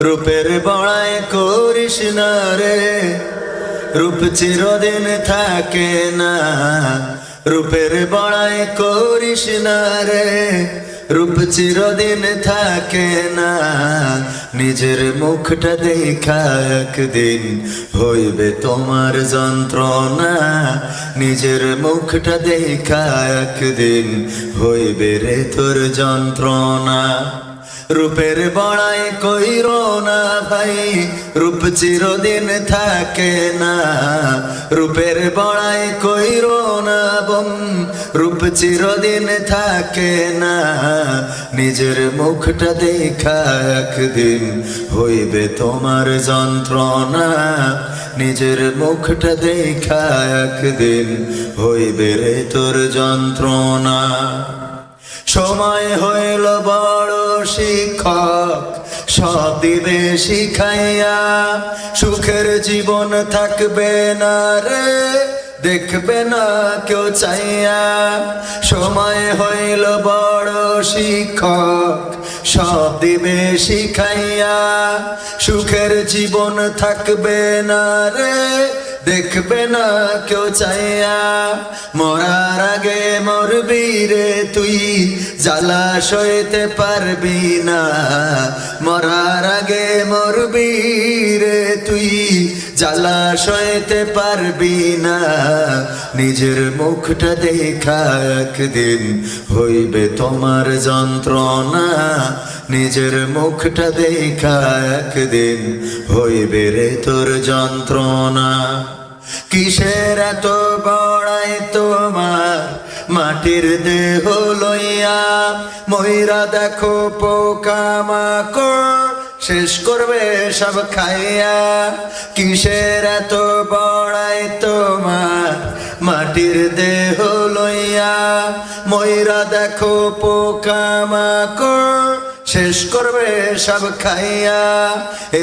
রূপের বড়াই করিস না রে, রূপ চিরদিন থাকে না। রূপের বড়াই করিস না রে, রূপ চিরদিন থাকে না। নিজের মুখটা দেখা একদিন হইবে তোমার যন্ত্রণা। নিজের মুখটা দেখা একদিন হইবে রে তোর যন্ত্রণা। রূপের বড়াই কইরো না ভাই, রূপ চিরদিন থাকে না। রূপের বড়াই কইরো না বোন, রূপ চিরদিন থাকে না। নিজের মুখটা দেখা একদিন হইবে তোমার যন্ত্রণা। নিজের মুখটা দেখা একদিন হইবে রে তোর যন্ত্রণা। সময় হইল বড় শিক্ষক, সব দিবে শিখাইয়া। সুখের জীবন থাকবে না রে, দেখবে না কেউ চাইয়া। সময় হইল বড় শিক্ষক, সব দিবে শিখাইয়া। সুখের জীবন থাকবে না রে, দেখবে না কেউ চাইয়া। মরার আগে মরবি রে তুই, জ্বালা সইতে পারবি না। মরার আগে মরবি রে তুই, জ্বালা সইতে পারবি না। নিজের মুখটা দেখা একদিন হইবে তোমার যন্ত্রণা। নিজের মুখটা দেখা একদিন হইবে রে তোর যন্ত্রণা। কিসের এত বড়াই তোমার মাটির দেহ লইয়া? ময়রা দেখো পোকামাকড় শেষ করবে সব খাইয়া। কিসের এত বড়াই তোমার মাটির দেহ লইয়া? ময়রা দেখো পোকামাকড় শেষ করবে সব খাইয়া।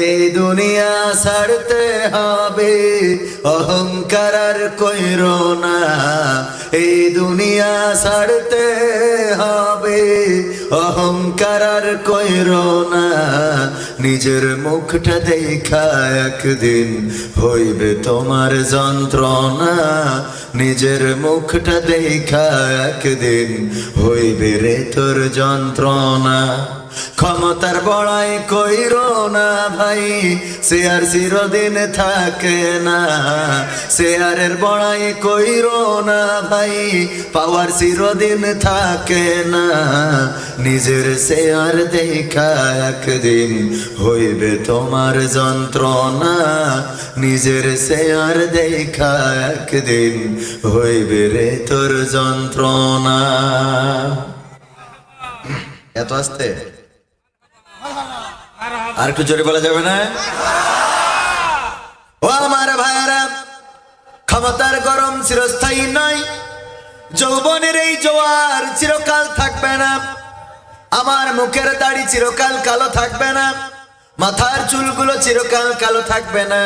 এই দুনিয়া ছাড়তে হবে, অহংকার আর কইরো না। এই দুনিয়া ছাড়তে হবে, অহংকার আর কইরো না। নিজের মুখটা দেখা একদিন হইবে তোমার যন্ত্রণা। নিজের মুখটা দেখা একদিন হইবে রে তোর যন্ত্রণা। ক্ষমতার বড়াই কইরো না ভাই, সে আর চিরদিন থাকে না। শেয়ারের বড়াই কইরো না ভাই, পাওয়ার চিরদিন থাকে না। নিজের শেয়ার দেখা একদিন হইবে তোমার যন্ত্রণা। নিজের শেয়ার দেখা একদিন হইবে রে তোর যন্ত্রণা। এত আসতে আর একটু জোরে বলা যাবে না? ও আমার ভাইরা, ক্ষমতার গরম চিরস্থায়ী নয়, যৌবনের এই জোয়ার চিরকাল থাকবে না। আমার মুখের দাড়ি চিরকাল কালো থাকবে না, মাথার চুলগুলো চিরকাল কালো থাকবে না,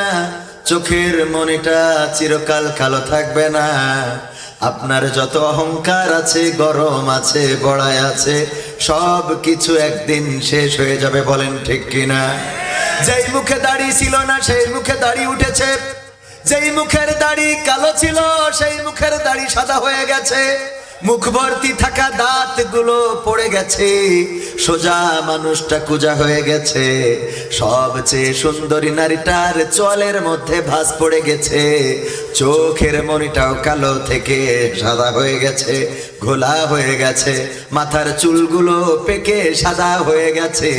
চোখের মনিটা চিরকাল কালো থাকবে না। আপনার যত অহংকার আছে, গরম আছে, বড়াই আছে, সব কিছু একদিন শেষ হয়ে যাবে। বলেন ঠিক কিনা? যেই মুখে দাড়ি ছিল না সেই মুখে দাড়ি উঠেছে, যেই মুখের দাড়ি কালো ছিল সেই মুখের দাড়ি সাদা হয়ে গেছে। মুখ ভর্তি থাকা দাঁত গুলো পড়ে গেছে, সোজা মানুষটা কুজা হয়ে গেছে। সবচেয়ে সুন্দরী নারীটার চোয়ালের মধ্যে ভাঁজ পড়ে গেছে, চোখের মনিটাও কালো থেকে সাদা হয়ে গেছে, ঘোলা হয়ে গেছে, মাথার চুলগুলো পেকে সাদা হয়ে গেছে।